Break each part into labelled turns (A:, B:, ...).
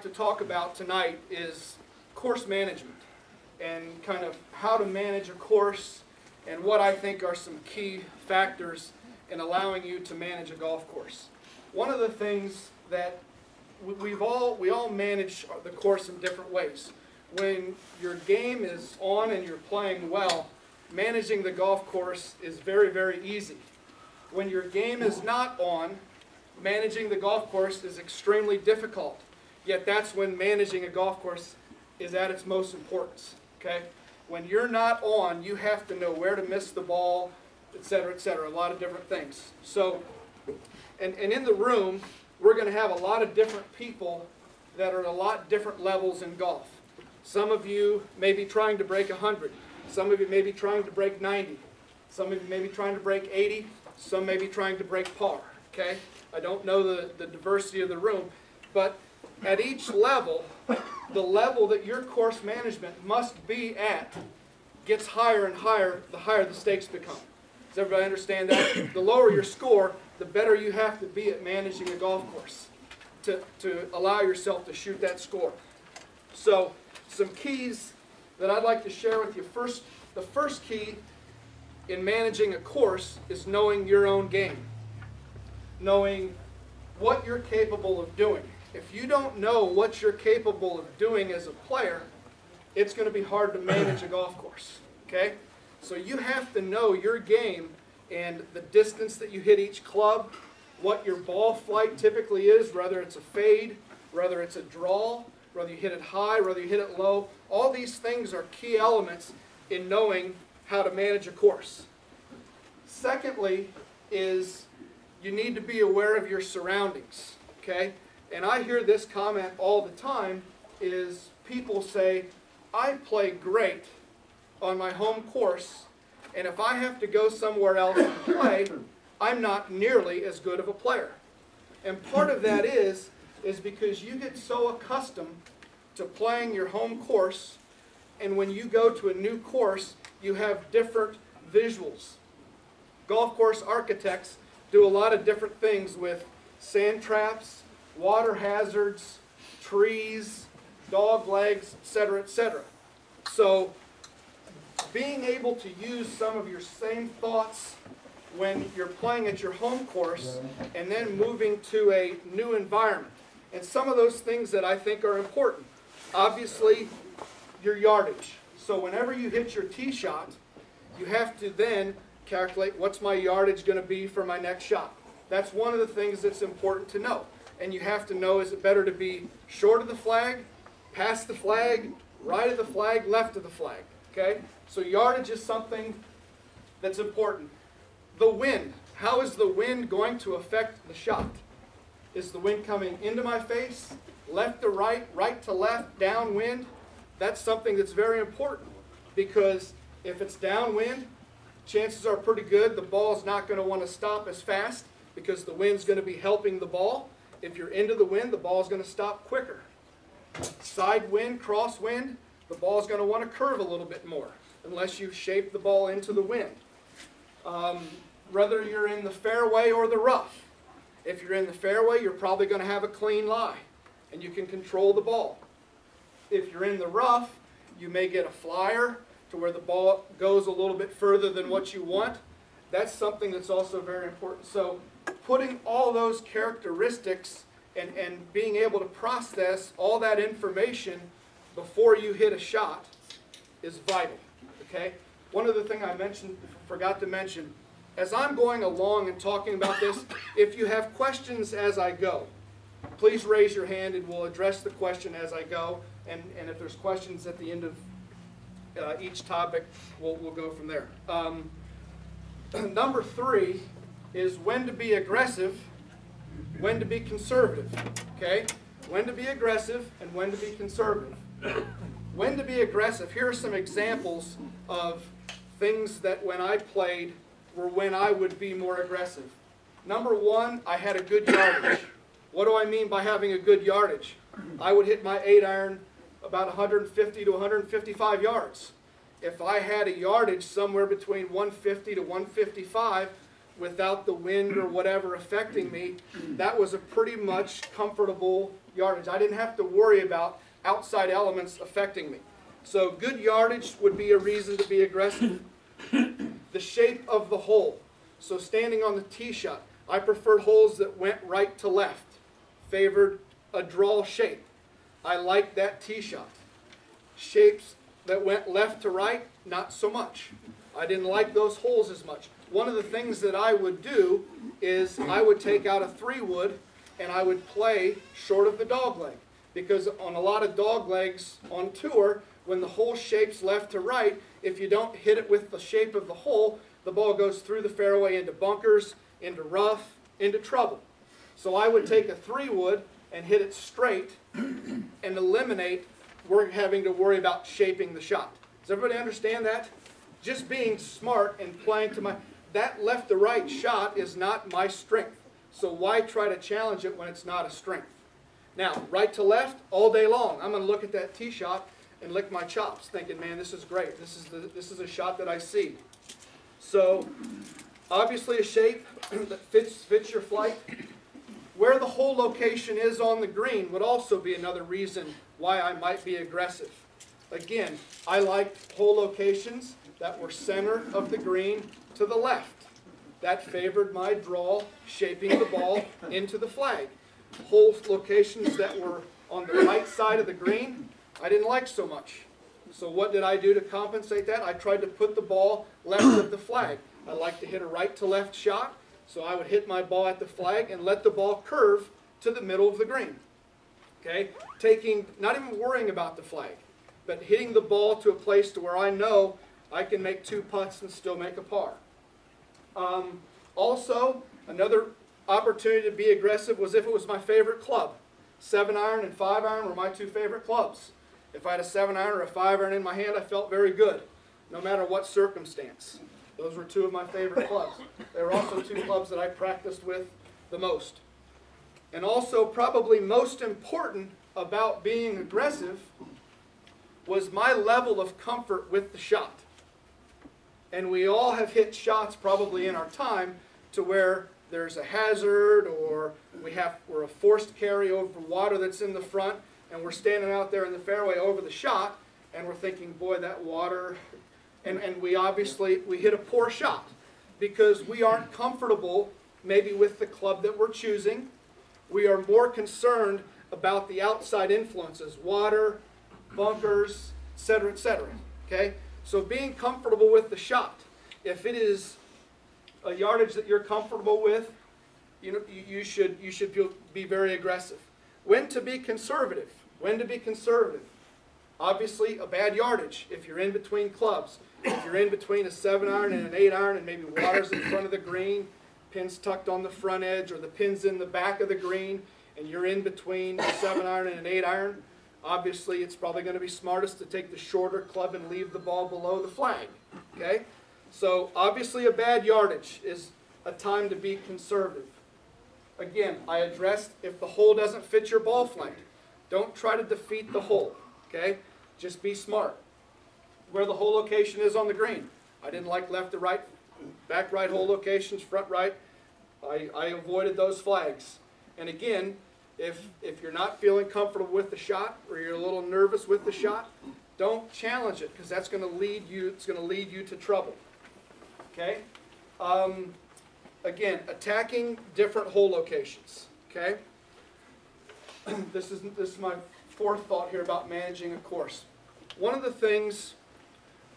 A: like to talk about tonight is course management and kind of how to manage a course and what I think are some key factors in allowing you to manage a golf course. One of the things that we all manage the course in different ways. When your game is on and you're playing well, managing the golf course is very, very easy. When your game is not on, managing the golf course is extremely difficult. Yet that's when managing a golf course is at its most importance. Okay? When you're not on, you have to know where to miss the ball, etc., etc., a lot of different things. So, and in the room, we're going to have a lot of different people that are at a lot different levels in golf. Some of you may be trying to break 100. Some of you may be trying to break 90. Some of you may be trying to break 80. Some may be trying to break par. Okay? I don't know the diversity of the room, but at each level, the level that your course management must be at gets higher and higher the higher the stakes become. Does everybody understand that? The lower your score, the better you have to be at managing a golf course to allow yourself to shoot that score. So, some keys that I'd like to share with you. The first key in managing a course is knowing your own game. Knowing what you're capable of doing. If you don't know what you're capable of doing as a player, it's going to be hard to manage a golf course. Okay? So you have to know your game and the distance that you hit each club, what your ball flight typically is, whether it's a fade, whether it's a draw, whether you hit it high, whether you hit it low. All these things are key elements in knowing how to manage a course. Secondly is you need to be aware of your surroundings. Okay? And I hear this comment all the time is people say, I play great on my home course, and if I have to go somewhere else and play, I'm not nearly as good of a player. And part of that is because you get so accustomed to playing your home course, and when you go to a new course, you have different visuals. Golf course architects do a lot of different things with sand traps, water hazards, trees, dog legs, etc., etc. So being able to use some of your same thoughts when you're playing at your home course and then moving to a new environment. And some of those things that I think are important. Obviously, your yardage. So whenever you hit your tee shot, you have to then calculate what's my yardage going to be for my next shot. That's one of the things that's important to know. And you have to know, is it better to be short of the flag, past the flag, right of the flag, left of the flag? Okay? So yardage is something that's important. The wind. How is the wind going to affect the shot? Is the wind coming into my face, left to right, right to left, downwind? That's something that's very important because if it's downwind, chances are pretty good the ball's not going to want to stop as fast because the wind's going to be helping the ball. If you're into the wind, the ball's going to stop quicker. Side wind, crosswind, the ball's going to want to curve a little bit more unless you shape the ball into the wind. Whether you're in the fairway or the rough. If you're in the fairway, you're probably going to have a clean lie and you can control the ball. If you're in the rough, you may get a flyer to where the ball goes a little bit further than what you want. That's something that's also very important. So putting all those characteristics and being able to process all that information before you hit a shot is vital. Okay? One other thing I forgot to mention, as I'm going along and talking about this, if you have questions as I go, please raise your hand and we'll address the question as I go. And if there's questions at the end of each topic, we'll go from there. Number 3 is when to be aggressive, when to be conservative. Okay? When to be aggressive and when to be conservative. When to be aggressive, here are some examples of things that when I played were when I would be more aggressive. Number 1, I had a good yardage. What do I mean by having a good yardage? I would hit my 8-iron about 150 to 155 yards. If I had a yardage somewhere between 150 to 155 without the wind or whatever affecting me, that was a pretty much comfortable yardage. I didn't have to worry about outside elements affecting me. So good yardage would be a reason to be aggressive. The shape of the hole. So standing on the tee shot, I preferred holes that went right to left, favored a draw shape. I liked that tee shot. Shapes that went left to right, not so much. I didn't like those holes as much. One of the things that I would do is I would take out a 3-wood and I would play short of the dog leg. Because on a lot of dog legs on tour, when the hole shapes left to right, if you don't hit it with the shape of the hole, the ball goes through the fairway into bunkers, into rough, into trouble. So I would take a 3-wood and hit it straight and eliminate having to worry about shaping the shot. Does everybody understand that? Just being smart and playing to that left to right shot is not my strength. So why try to challenge it when it's not a strength? Now, right to left, all day long, I'm going to look at that tee shot and lick my chops, thinking, man, this is great. This is a shot that I see. So, obviously a shape that fits your flight. Where the hole location is on the green would also be another reason why I might be aggressive. Again, I liked hole locations that were center of the green to the left. That favored my draw, shaping the ball into the flag. Hole locations that were on the right side of the green, I didn't like so much. So what did I do to compensate that? I tried to put the ball left of the flag. I like to hit a right to left shot, so I would hit my ball at the flag and let the ball curve to the middle of the green. Okay? Not even worrying about the flag, but hitting the ball to a place to where I know I can make 2 putts and still make a par. Also, another opportunity to be aggressive was if it was my favorite club. 7-iron and 5-iron were my 2 favorite clubs. If I had a 7-iron or a 5-iron in my hand, I felt very good, no matter what circumstance. Those were 2 of my favorite clubs. They were also 2 clubs that I practiced with the most. And also, probably most important about being aggressive was my level of comfort with the shot. And we all have hit shots probably in our time to where there's a hazard or we're a forced carry over water that's in the front and we're standing out there in the fairway over the shot and we're thinking, boy, that water, and we hit a poor shot because we aren't comfortable maybe with the club that we're choosing. We are more concerned about the outside influences, water, bunkers, etc., etc. Okay? So being comfortable with the shot. If it is a yardage that you're comfortable with, you should be very aggressive. When to be conservative? When to be conservative? Obviously, a bad yardage. If you're in between clubs, if you're in between a 7-iron and an 8-iron, and maybe water's in front of the green, pins tucked on the front edge, or the pin's in the back of the green, and you're in between a 7-iron and an 8-iron, obviously it's probably going to be smartest to take the shorter club and leave the ball below the flag. Okay? So obviously a bad yardage is a time to be conservative. Again, I addressed if the hole doesn't fit your ball flight. Don't try to defeat the hole. Okay? Just be smart. Where the hole location is on the green. I didn't like left to right, back right hole locations, front right. I avoided those flags. And again, if you're not feeling comfortable with the shot or you're a little nervous with the shot, don't challenge it because that's going to lead you. It's going to lead you to trouble. Okay. Again, attacking different hole locations. Okay. This is my 4th thought here about managing a course. One of the things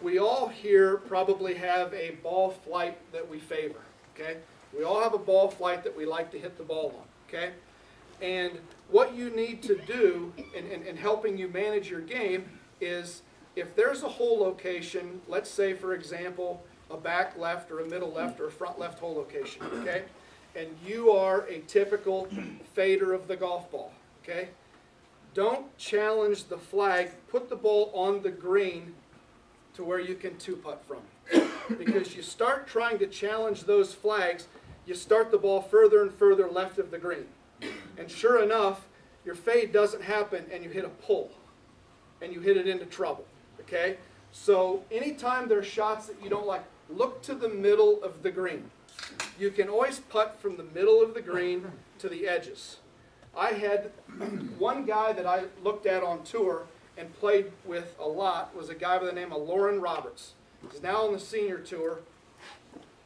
A: we all here probably have a ball flight that we favor. Okay. We all have a ball flight that we like to hit the ball on. Okay. And what you need to do in helping you manage your game is if there's a hole location, let's say for example a back left or a middle left or a front left hole location, okay? And you are a typical fader of the golf ball, okay? Don't challenge the flag. Put the ball on the green to where you can 2-putt from. Because you start trying to challenge those flags, you start the ball further and further left of the green. And sure enough, your fade doesn't happen and you hit a pull. And you hit it into trouble, okay? So anytime there's shots that you don't like, look to the middle of the green. You can always putt from the middle of the green to the edges. I had one guy that I looked at on tour and played with a lot was a guy by the name of Lauren Roberts. He's now on the senior tour,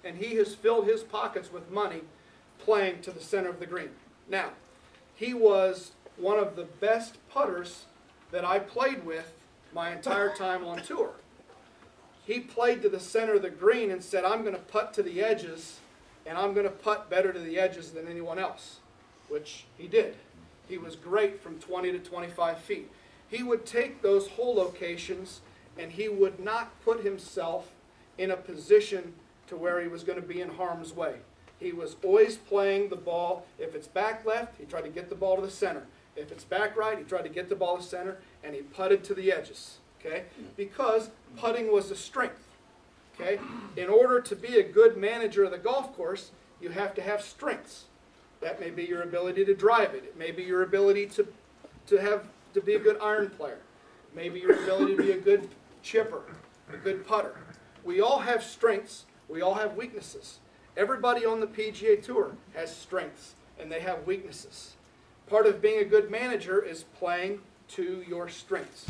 A: and he has filled his pockets with money playing to the center of the green. Now, he was one of the best putters that I played with my entire time on tour. He played to the center of the green and said, I'm going to putt to the edges, and I'm going to putt better to the edges than anyone else, which he did. He was great from 20 to 25 feet. He would take those hole locations, and he would not put himself in a position to where he was going to be in harm's way. He was always playing the ball. If it's back left, he tried to get the ball to the center. If it's back right, he tried to get the ball to the center, and he putted to the edges, okay? Because putting was a strength, okay? In order to be a good manager of the golf course, you have to have strengths. That may be your ability to drive it. It may be your ability to be a good iron player. Maybe your ability to be a good chipper, a good putter. We all have strengths. We all have weaknesses. Everybody on the PGA Tour has strengths, and they have weaknesses. Part of being a good manager is playing to your strengths.